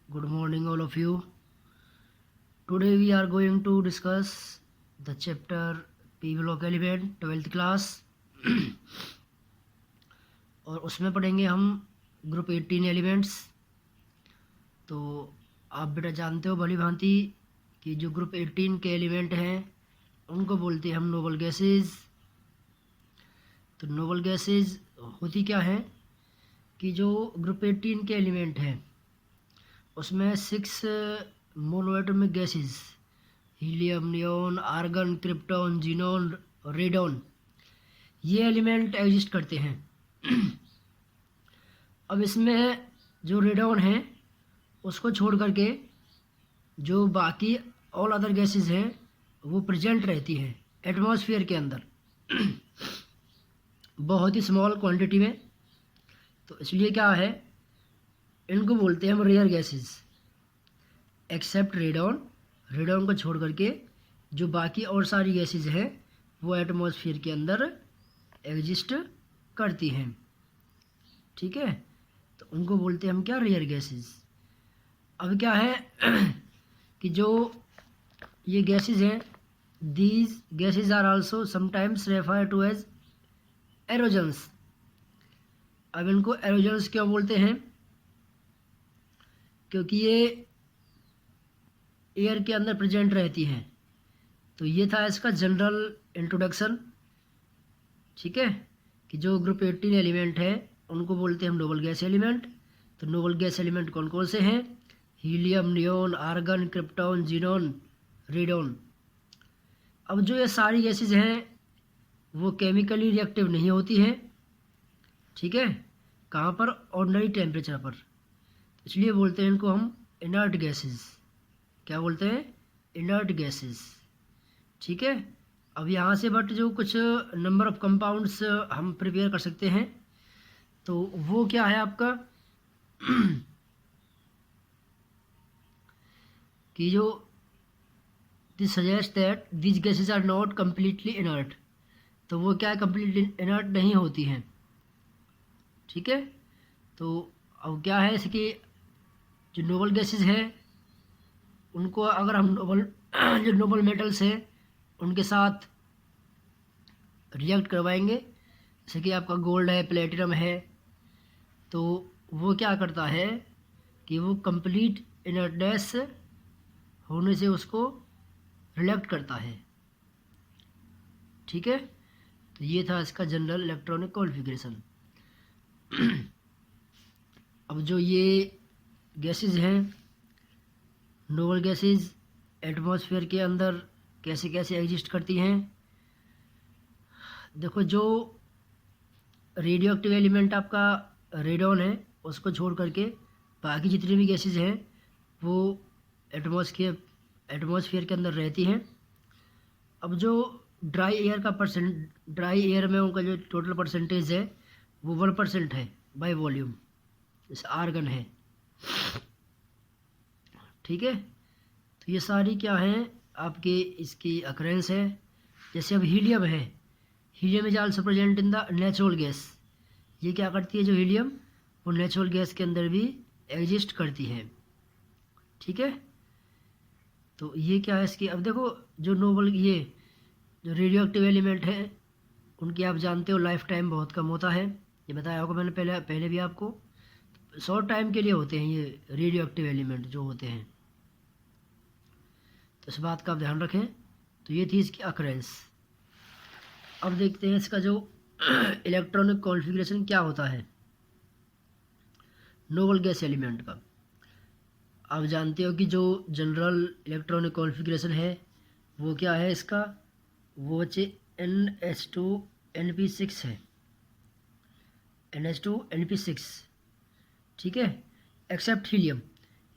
Good morning, all of you. Today we are going to discuss the chapter P block element 12th class और उसमें पढ़ेंगे हम group 18 elements. तो आप बेटा जानते हो भली भांति कि जो ग्रुप 18 के एलिमेंट हैं उनको बोलते हैं हम नोबल गैसेज। तो नोबल गैसेज होती क्या है कि जो ग्रुप 18 के एलिमेंट हैं उसमें 6 monoatomic gases helium, neon, argon, krypton, xenon, radon ये एलिमेंट एग्जिस्ट करते हैं। अब इसमें जो रेडॉन है उसको छोड़ करके जो बाकी ऑल अदर गैसेस हैं वो प्रेजेंट रहती हैं एटमॉस्फेयर के अंदर बहुत ही स्मॉल क्वांटिटी में। तो इसलिए क्या है, इनको बोलते हैं हम rare gases except radon. Radon को छोड़ करके जो बाकी और सारी गैसेस हैं वो एटमॉस्फेयर के अंदर एग्जिस्ट करती हैं। ठीक है, तो उनको बोलते हैं हम क्या, रेयर गैसेस। अब क्या है कि जो ये गैसेस हैं these gases are also sometimes refer to as aerogens. अब इनको एरोजन्स क्यों बोलते हैं, क्योंकि ये एयर के अंदर प्रेजेंट रहती हैं। तो ये था इसका जनरल इंट्रोडक्शन। ठीक है, कि जो ग्रुप 18 एलिमेंट है उनको बोलते हैं हम नोबल गैस एलिमेंट। तो नोबल गैस एलिमेंट कौन कौन से हैं, helium, neon, argon, krypton, xenon, radon. अब जो ये सारी गैसेस हैं वो केमिकली रिएक्टिव नहीं होती हैं। ठीक है, कहाँ पर, ऑर्डिनरी टेम्परेचर पर। इसलिए बोलते हैं इनको हम इनर्ट गैसेस। क्या बोलते हैं, इनर्ट गैसेस। ठीक है, अब यहाँ से बट जो कुछ नंबर ऑफ कंपाउंड्स हम प्रिपेयर कर सकते हैं तो वो क्या है आपका कि जो this suggest that this gases are not completely inert. तो वो क्या है, कम्प्लीटली इनर्ट नहीं होती हैं। ठीक है, तो अब क्या है इसकी जो नोबल गैसेस है उनको अगर हम नोबल जो नोबल मेटल्स हैं उनके साथ रिएक्ट करवाएंगे, जैसे कि आपका गोल्ड है, प्लेटिनम है, तो वो क्या करता है कि वो कंप्लीट इनर्टनेस होने से उसको रिएक्ट करता है। ठीक है, तो ये था इसका जनरल इलेक्ट्रॉनिक कॉन्फ़िगरेशन। अब जो ये गैसेस हैं नोबल गैसेस एटमॉस्फेयर के अंदर कैसे कैसे एग्जिस्ट करती हैं। देखो, जो रेडियो एक्टिव एलिमेंट आपका रेडॉन है उसको छोड़ करके बाकी जितनी भी गैसेस हैं वो एटमॉस्फेयर के अंदर रहती हैं। अब जो ड्राई एयर में उनका जो टोटल परसेंटेज है वो 1% है बाय वॉल्यूम, जैसे आर्गन है। ठीक है, तो ये सारी क्या हैं आपके इसकी अकरेंस है। जैसे अब हीलियम है, helium is also present in the natural gas. ये क्या करती है, जो हीलियम वो नेचुरल गैस के अंदर भी एग्जिस्ट करती है। ठीक है, तो ये क्या है इसकी। अब देखो, जो नोबल ये जो रेडियो एक्टिव एलिमेंट है उनकी आप जानते हो लाइफ टाइम बहुत कम होता है। ये बताया होगा मैंने पहले भी आपको। शॉर्ट टाइम के लिए होते हैं ये रेडियो एक्टिव एलिमेंट जो होते हैं, तो इस बात का आप ध्यान रखें। तो ये थी इसकी अकरेंस। अब देखते हैं इसका जो इलेक्ट्रॉनिक कॉन्फ़िगरेशन क्या होता है नोबल गैस एलिमेंट का। आप जानते हो कि जो जनरल इलेक्ट्रॉनिक कॉन्फ़िगरेशन है वो क्या है इसका, वो NH2NP6 है, NH2NP6। ठीक है, एक्सेप्ट हीलियम।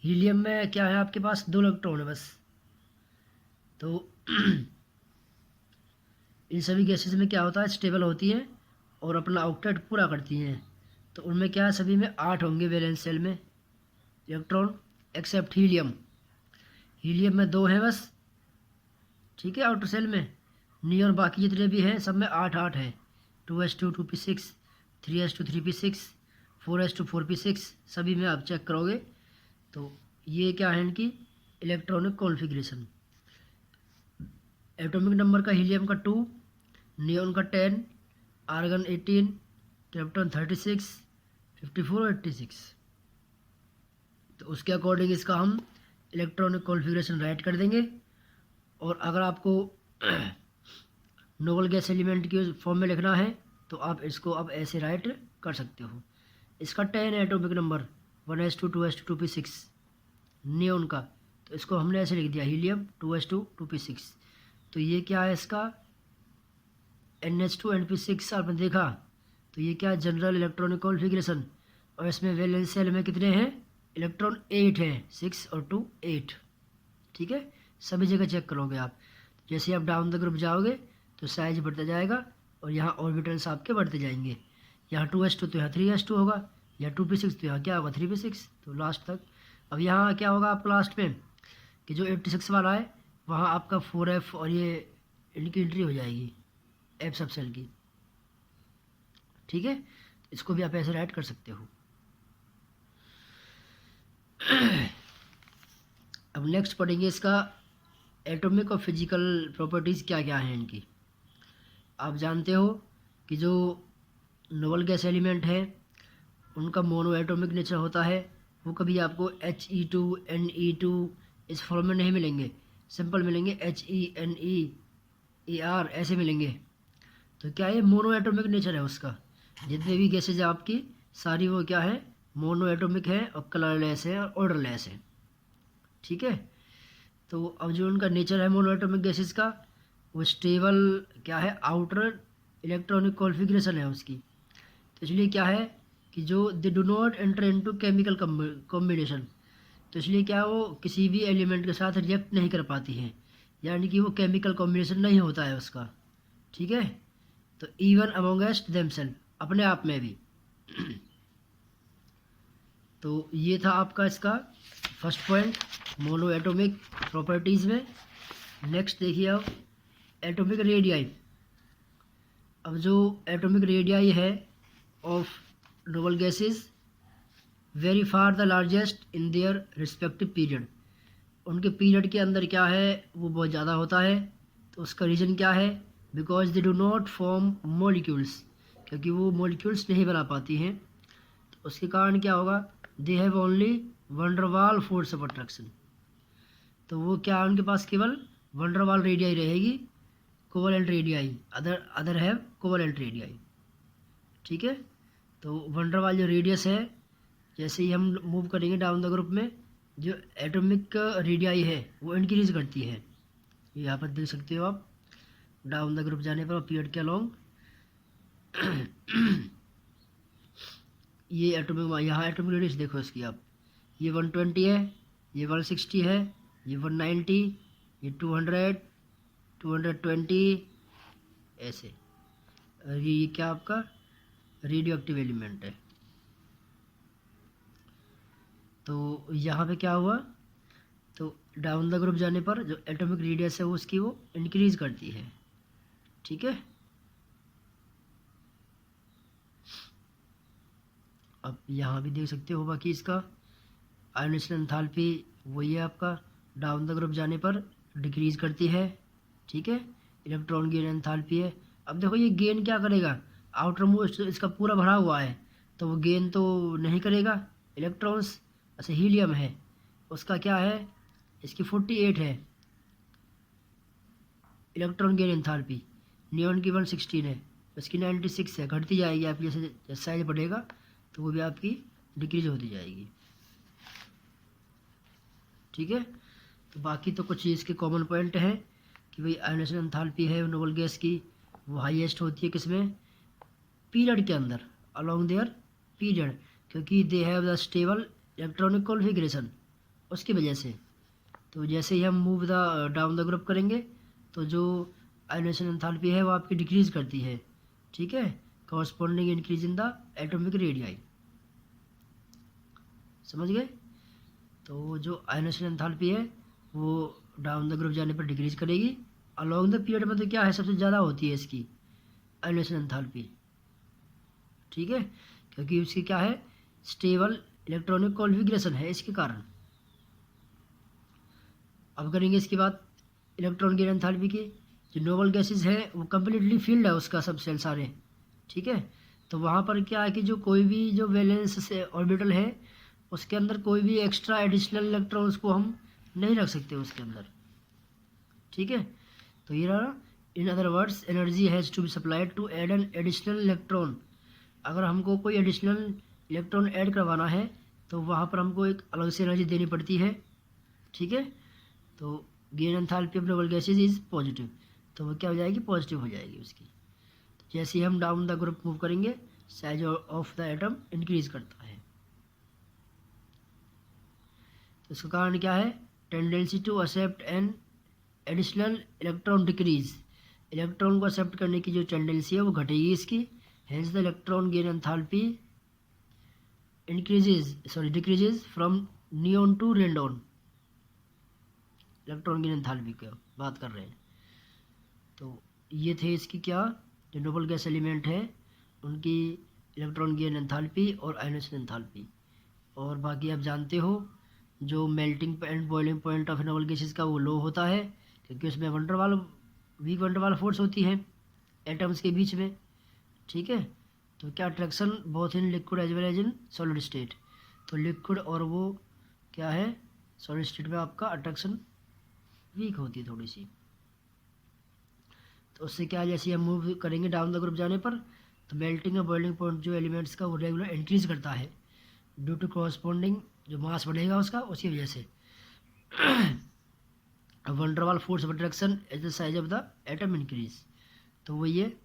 हीलियम में क्या है आपके पास 2 इलेक्ट्रॉन है बस। तो इन सभी गैसेस में क्या होता है, स्टेबल होती हैं और अपना ऑक्टेट पूरा करती हैं। तो उनमें क्या है, सभी में 8 होंगे वैलेंस शेल में इलेक्ट्रॉन, एक्सेप्ट हीलियम। हीलियम में 2 हैं बस। ठीक है, आउटर सेल में नियॉन बाकी जितने भी हैं सब में 8 है। 2s2 2p6, 3s2 3p6, 4s2 4p6 सभी में आप चेक करोगे तो ये क्या है इनकी इलेक्ट्रॉनिक कॉन्फ़िगरेशन। एटॉमिक नंबर का हीलियम का 2, नियॉन का 10, आर्गन 18, क्रिप्टॉन 36, 54 और 86। तो उसके अकॉर्डिंग इसका हम इलेक्ट्रॉनिक कॉन्फ़िगरेशन राइट कर देंगे। और अगर आपको नोबल गैस एलिमेंट के फॉर्म में लिखना है तो आप इसको अब ऐसे राइट कर सकते हो। इसका 10 है atomic number, 1s2 2s2 2p6 neon का, तो इसको हमने ऐसे लिख दिया हीलियम 2s2 2p6। तो ये क्या है इसका NH2 NP6 आपने देखा। तो ये क्या है जनरल इलेक्ट्रॉनिक कॉन्फ़िगरेशन। और इसमें वैलेंस सेल में कितने हैं इलेक्ट्रॉन 8 हैं, 6 और 2 8। ठीक है, सभी जगह चेक करोगे आप। जैसे आप डाउन द ग्रुप जाओगे तो साइज बढ़ता जाएगा और यहाँ ऑर्बिटल्स आपके बढ़ते जाएंगे। यहाँ 2s2 तो यहाँ 3s2 होगा, यहाँ 2p6 तो यहाँ क्या होगा 3p6, तो लास्ट तक। अब यहाँ क्या होगा आपका लास्ट में कि जो 86 वाला है वहाँ आपका 4f और ये इनकी एंट्री हो जाएगी एफ सब सेल की। ठीक है, इसको भी आप ऐसे राइट कर सकते हो। अब नेक्स्ट पढ़ेंगे इसका एटॉमिक और फिजिकल प्रॉपर्टीज़ क्या क्या हैं इनकी। आप जानते हो कि जो नोबल गैस एलिमेंट है उनका मोनो एटॉमिक नेचर होता है। वो कभी आपको He2 Ne2 इस फॉर्म में नहीं मिलेंगे, सिंपल मिलेंगे HeNeAr ऐसे मिलेंगे। तो क्या है मोनो एटॉमिक नेचर है उसका। जितने भी गैसेज आपकी सारी वो क्या है मोनो एटॉमिक है और कलरलेस है और ऑर्डरलेस है। ठीक है, तो अब जो उनका नेचर है मोनो एटॉमिक गैसेज का वो स्टेबल क्या है आउटर इलेक्ट्रॉनिक कॉन्फ़िगरेशन है उसकी। तो इसलिए क्या है कि जो they do not enter into chemical combination. तो इसलिए क्या वो किसी भी एलिमेंट के साथ रिएक्ट नहीं कर पाती हैं, यानी कि वो केमिकल कॉम्बिनेशन नहीं होता है उसका। ठीक है, तो इवन अमोंगेस्ट देमसेल्फ अपने आप में भी। तो ये था आपका इसका first point mono atomic properties में। नेक्स्ट देखिए अब एटॉमिक रेडियाई। अब जो एटॉमिक रेडियाई है of noble gases very far the largest in their respective period. उनके पीरियड के अंदर क्या है वो बहुत ज़्यादा होता है। तो उसका रीज़न क्या है because they do not form molecules, क्योंकि वो मॉलिक्यूल्स नहीं बना पाती हैं। तो उसके कारण क्या होगा they have only van der Waals force of attraction. तो वो क्या उनके पास केवल वंडरवाल रेडियाई रहेगी, covalent radii other have covalent radii. ठीक है, तो वंडरवाल जो रेडियस है जैसे ही हम मूव करेंगे डाउन द ग्रुप में जो एटॉमिक रेडियाई है वो इंक्रीज करती है। यहाँ पर देख सकते हो आप डाउन द ग्रुप जाने पर पीरियड के अलोंग ये एटॉमिक यहाँ एटॉमिक रेडियस देखो इसकी आप, ये 120 है, ये 160 है, ये 190, ये 200, 220 ऐसे। और ये क्या आपका रेडियो एक्टिव एलिमेंट है। तो यहाँ पे क्या हुआ तो डाउन द ग्रुप जाने पर जो एटॉमिक रेडियस है वो उसकी वो इंक्रीज करती है। ठीक है, अब यहाँ भी देख सकते हो बाकी इसका आयोनेशन एंथैल्पी वही है आपका डाउन द ग्रुप जाने पर डिक्रीज करती है। ठीक है, इलेक्ट्रॉन गेन एंथैल्पी है। अब देखो ये गेन क्या करेगा आउटर मोस्ट इसका पूरा भरा हुआ है तो वो गेन तो नहीं करेगा इलेक्ट्रॉन्स। अच्छा हीलियम है उसका क्या है इसकी 48 है इलेक्ट्रॉन गेन एंथैल्पी, नियॉन की 116 है, इसकी 96 है। घटती जाएगी आपकी जैसे जैसे साइज बढ़ेगा तो वो भी आपकी डिक्रीज होती जाएगी। ठीक है, तो बाकी तो कुछ इसके कॉमन पॉइंट है कि भाई आयोनेशन एंथैल्पी है नोबल गैस की वो हाईएस्ट होती है किसमें पीरियड के अंदर अलोंग देयर पीरियड, क्योंकि they have the stable electronic configuration उसकी वजह से। तो जैसे ही हम move the down the group करेंगे तो जो आयोनेशन एंथैल्पी है वो आपकी डिक्रीज करती है। ठीक है, corresponding increase in the atomic radii. समझ गए। तो जो आयोनेशन एंथैल्पी है वो डाउन द ग्रुप जाने पर डिक्रीज करेगी, अलोंग द पीरियड में तो क्या है सबसे ज़्यादा होती है इसकी आयोनेशन एंथैल्पी। ठीक है, क्योंकि उसकी क्या है स्टेबल इलेक्ट्रॉनिक कॉन्फ़िगरेशन है इसके कारण। अब करेंगे इसके बाद इलेक्ट्रॉन गेन एंथैल्पी की। जो नोबल गैसेज है वो कम्प्लीटली फील्ड है उसका सब सेल सारे, ठीक है। तो वहाँ पर क्या है कि जो कोई भी जो वैलेंस से ऑर्बिटल है उसके अंदर कोई भी एक्स्ट्रा एडिशनल इलेक्ट्रॉन्स को हम नहीं रख सकते उसके अंदर, ठीक है। तो ये रहा, in other words energy has to be supplied to add an additional electron. अगर हमको कोई एडिशनल इलेक्ट्रॉन ऐड करवाना है तो वहाँ पर हमको एक अलग से एनर्जी देनी पड़ती है, ठीक है। तो gain enthalpy of noble gases is positive, तो वो क्या हो जाएगी, पॉजिटिव हो जाएगी उसकी। तो जैसे ही हम डाउन द ग्रुप मूव करेंगे size of the atom increase करता है। तो इसका कारण क्या है, tendency to accept an additional electron decrease. Electron को एक्सेप्ट करने की जो टेंडेंसी है वो घटेगी इसकी, hence the electron gain enthalpy decreases from neon to radon. Electron gain enthalpy की बात कर रहे हैं। तो ये थे इसकी क्या, जो नोबल गैस एलिमेंट है उनकी इलेक्ट्रॉन गेन एंथैल्पी और आयनेशन एंथैल्पी। और बाकी आप जानते हो जो melting and boiling point of noble gases का वो लो होता है, क्योंकि उसमें वीक वंडरवाल फोर्स होती है एटम्स के बीच में, ठीक है। तो क्या attraction both in liquid as well as in solid state. तो लिक्विड और वो क्या है, सॉलिड स्टेट में आपका अट्रैक्शन वीक होती है थोड़ी सी। तो उससे क्या, जैसे हम मूव करेंगे डाउन द ग्रुप जाने पर, तो मेल्टिंग और बॉइलिंग पॉइंट जो एलिमेंट्स का वो रेगुलर इंक्रीज करता है ड्यू टू कॉरस्पॉन्डिंग जो मास बढ़ेगा उसका, उसी वजह से van der Waals force of attraction as the size of the atom increase. तो वो ये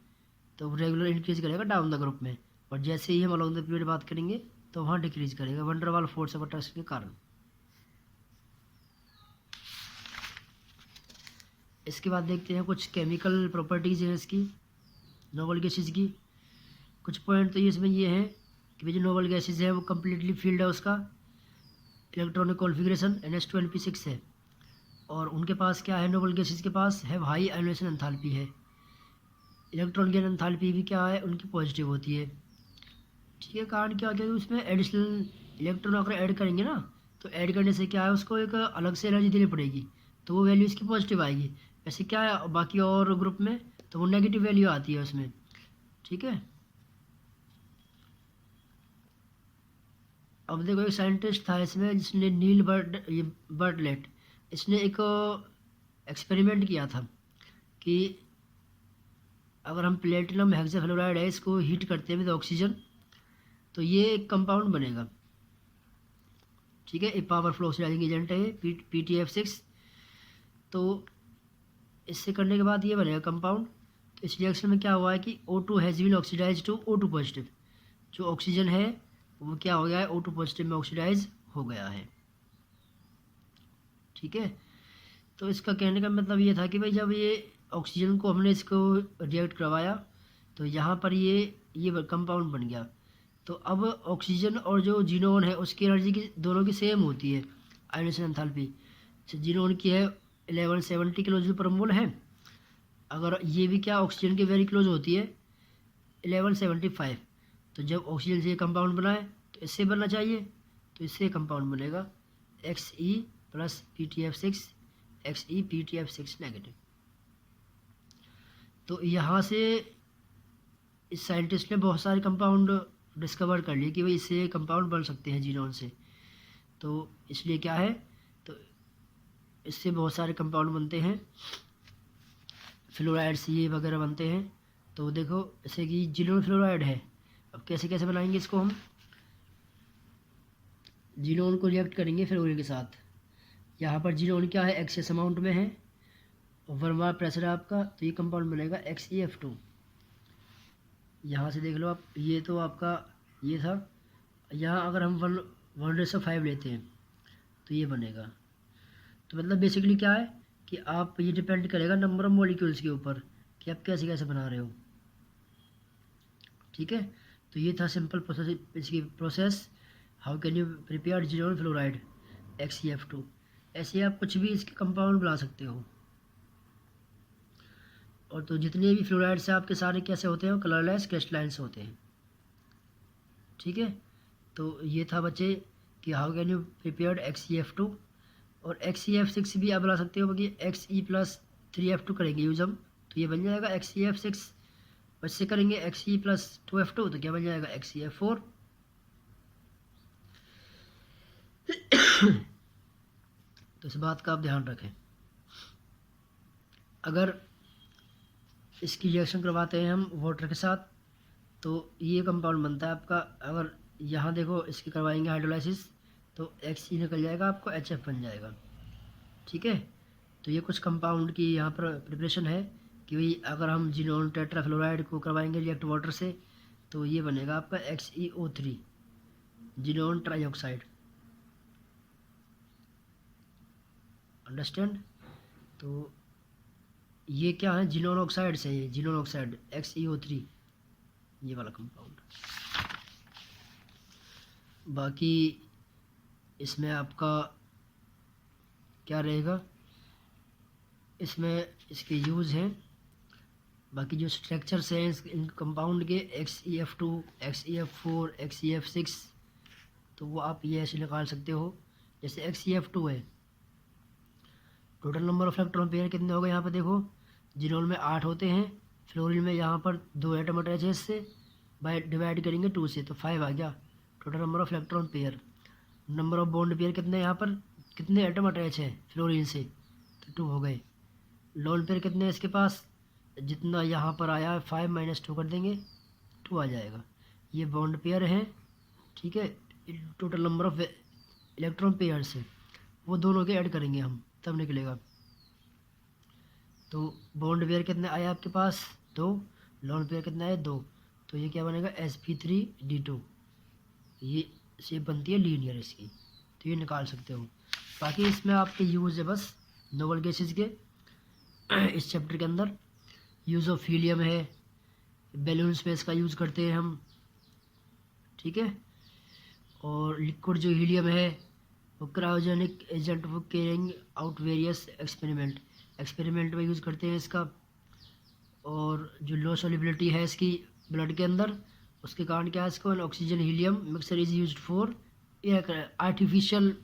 तो रेगुलर इंक्रीज करेगा डाउन द ग्रुप में, और जैसे ही हम अलॉन्ग द पीरियड बात करेंगे तो वहाँ डिक्रीज करेगा वंडरवाल फोर्स ऑफ अट्रैक्शन के कारण। इसके बाद देखते हैं कुछ केमिकल प्रॉपर्टीज़ हैं इसकी नोबल गैसेज की। कुछ पॉइंट तो ये इसमें ये हैं कि जो नोबल गैसेज है वो कम्प्लीटली फील्ड है उसका, इलेक्ट्रॉनिक कॉन्फ़िगरेशन NH2 है, और उनके पास क्या है, नोबल गैसेज के पास है हाई आयनेशन एंथैल्पी है। इलेक्ट्रॉन गेन एंथैल्पी भी क्या है उनकी पॉजिटिव होती है, ठीक है। कारण क्या है, उसमें एडिशनल इलेक्ट्रॉन अगर ऐड करेंगे ना, तो ऐड करने से क्या है उसको एक अलग से एनर्जी देनी पड़ेगी, तो वो वैल्यू इसकी पॉजिटिव आएगी। ऐसे क्या है बाकी और ग्रुप में तो वो नेगेटिव वैल्यू आती है उसमें, ठीक है। अब देखो एक साइंटिस्ट था इसमें जिसने नील बर्टलेट, इसने एक एक्सपेरिमेंट किया था कि अगर हम प्लेटिनम हेक्साफ्लोराइड है इसको हीट करते हैं विद ऑक्सीजन तो ये एक कंपाउंड बनेगा, ठीक है। एक पावर फ्लो ऑक्सीडाइजिंग एजेंट है PTF6। तो इससे करने के बाद ये बनेगा कंपाउंड। तो इस रिएक्शन में क्या हुआ है कि O2 has been oxidise to O2 positive. जो ऑक्सीजन है वो क्या हो गया है, O2 पॉजिटिव में ऑक्सीडाइज हो गया है, ठीक है। तो इसका कहने का मतलब ये था कि भाई जब ये ऑक्सीजन को हमने इसको रिएक्ट करवाया तो यहाँ पर ये कंपाउंड बन गया। तो अब ऑक्सीजन और जो जीनोन है उसकी एनर्जी की दोनों की सेम होती है आयनेशन एंथैल्पी। जीनोन की है 1170 किलो जूल पर मोल है, अगर ये भी क्या ऑक्सीजन के वेरी क्लोज होती है 1175। तो जब ऑक्सीजन से कंपाउंड बना है तो इससे बनना चाहिए, तो इससे कंपाउंड बनेगा Xe plus PTF6 Xe PTF6 negative. तो यहाँ से इस साइंटिस्ट ने बहुत सारे कंपाउंड डिस्कवर कर लिए कि भाई इससे कंपाउंड बन सकते हैं जीनोन से। तो इसलिए क्या है, तो इससे बहुत सारे कंपाउंड बनते हैं, फ्लोराइड्स ये वगैरह बनते हैं। तो देखो जैसे कि जीनोन फ्लोराइड है, अब कैसे कैसे बनाएंगे इसको, हम जीनोन को रिएक्ट करेंगे फ्लोरीन के साथ। यहाँ पर जीनोन क्या है, एक्सेस अमाउंट में है और 1 बार प्रेशर है आपका, तो ये कंपाउंड बनेगा XeF2। यहाँ से देख लो आप, ये तो आपका ये था, यहाँ अगर हम 1:5 लेते हैं तो ये बनेगा। तो मतलब बेसिकली क्या है कि आप ये डिपेंड करेगा नंबर ऑफ मॉलिक्यूल्स के ऊपर कि आप कैसे कैसे बना रहे हो, ठीक है। तो ये था सिंपल प्रोसेस, इसकी process how can you prepare xenon fluoride XeF2। ऐसे आप कुछ भी इसके कंपाउंड बना सकते हो। और तो जितने भी फ्लोराइड्स हैं आपके सारे कैसे होते हैं, कलरलेस क्रिस्टलाइंस होते हैं, ठीक है। तो ये था बच्चे कि how can you prepare XeF2। और XeF6 भी आप ला सकते हो, क्योंकि Xe प्लस 3F2 करेंगे यूज हम, तो ये बन जाएगा XeF6। बच्चे करेंगे Xe प्लस 2F2, तो क्या बन जाएगा XeF4। तो इस बात का आप ध्यान रखें। अगर इसकी रिएक्शन करवाते हैं हम वाटर के साथ, तो ये कंपाउंड बनता है आपका। अगर यहाँ देखो इसकी करवाएंगे हाइड्रोलाइसिस, तो Xe निकल जाएगा, आपको HF बन जाएगा। ठीक है, तो ये कुछ कंपाउंड की यहाँ पर प्रिपरेशन है कि भाई अगर हम जिनोन टेट्राफ्लोराइड को करवाएंगे रिएक्ट वाटर से, तो ये बनेगा आपका XeO3, जिनोन ट्राईऑक्साइड। अंडरस्टैंड? तो ये क्या है, जिनोन ऑक्साइड से, ये जिनोन ऑक्साइड XeO3, ये वाला कंपाउंड। बाकी इसमें आपका क्या रहेगा, इसमें इसके यूज़ हैं। बाकी जो स्ट्रक्चर्स हैं इन कंपाउंड के XeF2, XeF4, XeF6, तो वो आप ये ऐसे निकाल सकते हो। जैसे XeF2 है, total number of electron pair कितने हो गए यहाँ पे देखो, जिनोन में 8 होते हैं, फ्लोरीन में यहाँ पर 2 एटम अटैच है, इससे बाय डिवाइड करेंगे 2 से, तो 5 आ गया total number of electron pair. Number of bond pair कितने यहाँ पर, कितने एटम अटैच है फ्लोरीन से, तो 2 हो गए। लोन पेयर कितने हैं इसके पास, जितना यहाँ पर आया 5 माइनस 2 कर देंगे, 2 आ जाएगा। ये बॉन्ड पेयर हैं। ठीक है, total number of electron pair से वो दोनों के ऐड करेंगे हम, तब निकलेगा। तो बॉन्ड पेयर कितने आए आपके पास, 2। लोन पेयर कितने आए, 2। तो ये क्या बनेगा, sp3d2। ये शेप बनती है लीनियर इसकी, तो ये निकाल सकते हो। बाकी इसमें आपके यूज़ है बस नोबल गैसेज के। इस चैप्टर के अंदर यूज़ ऑफ हीलियम है, बैलून स्पेस का यूज़ करते हैं हम। ठीक है, और लिक्विड जो हीलियम है वो cryogenic agent for carrying out various experiment में यूज़ करते हैं इसका। और जो लो सॉल्युबिलिटी है इसकी ब्लड के अंदर, उसके कारण क्या है, इसको oxygen helium mixer is used for artificial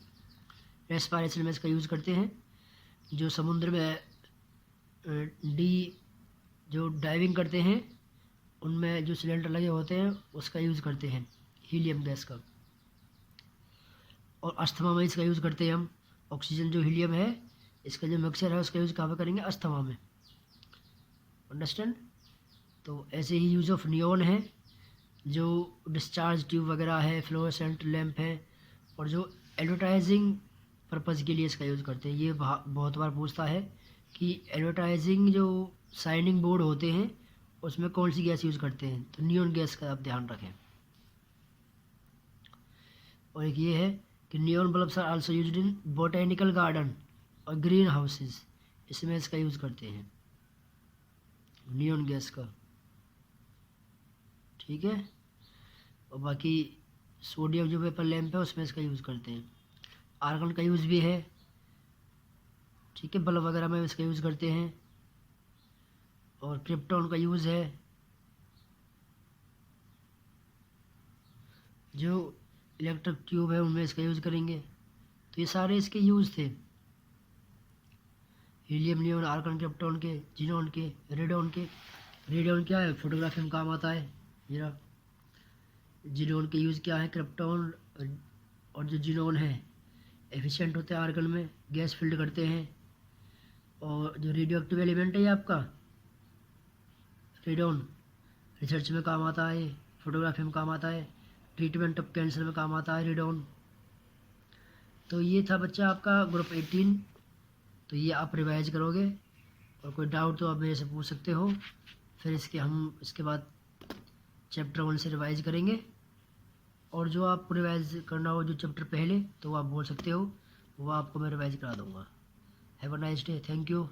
respiration में इसका यूज़ करते हैं। जो समुद्र में जो डाइविंग करते हैं, उनमें जो सिलेंडर लगे होते हैं उसका यूज़ करते हैं हीलियम गैस का। और अस्थमा में इसका यूज़ करते हैं हम। ऑक्सीजन जो हीलियम है, इसका जो मिक्सचर है उसका यूज़ कहाँ पे करेंगे, अस्थमा में। अंडरस्टैंड? तो ऐसे ही यूज़ ऑफ नियॉन है, जो डिस्चार्ज ट्यूब वगैरह है, फ्लोरोसेंट लैंप है, और जो एडवर्टाइजिंग पर्पज़ के लिए इसका यूज़ करते हैं। ये बहुत बार पूछता है कि एडवर्टाइजिंग जो साइनिंग बोर्ड होते हैं उसमें कौन सी गैस यूज़ करते हैं, तो नियॉन गैस का आप ध्यान रखें। और एक ये है कि neon bulbs are also used in botanical garden और ग्रीन हाउसेस, इसमें इसका यूज़ करते हैं नियॉन गैस का। ठीक है, और बाकी सोडियम जो वेपर लैंप है उसमें इसका यूज़ करते हैं। आर्गन का यूज़ भी है। ठीक है, बल्ब वगैरह में इसका यूज़ करते हैं। और क्रिप्टॉन का यूज़ है, जो इलेक्ट्रिक ट्यूब है उनमें इसका यूज़ करेंगे। तो ये सारे इसके यूज़ थे, हीलियम, नियॉन, आर्गन, क्रिप्टॉन के, जिनॉन के, रेडॉन के। रेडॉन क्या है, फोटोग्राफी में काम आता है। ये जिनॉन के यूज़ क्या है, क्रिप्टॉन और जो जिनॉन है एफिशिएंट होते हैं आर्गन में, गैस फील्ड करते हैं। और जो रेडियो एक्टिव एलिमेंट है ये आपका रेडॉन, रिसर्च में काम आता है, फोटोग्राफी में काम आता है, ट्रीटमेंट ऑफ कैंसर में काम आता है रेडॉन। तो ये था बच्चा आपका ग्रुप 18। तो ये आप रिवाइज करोगे, और कोई डाउट तो आप मेरे से पूछ सकते हो। फिर हम इसके बाद चैप्टर 1 से रिवाइज करेंगे। और जो आपको रिवाइज करना हो जो चैप्टर पहले, तो आप बोल सकते हो, वो आपको मैं रिवाइज करा दूँगा। Have a nice day, thank you.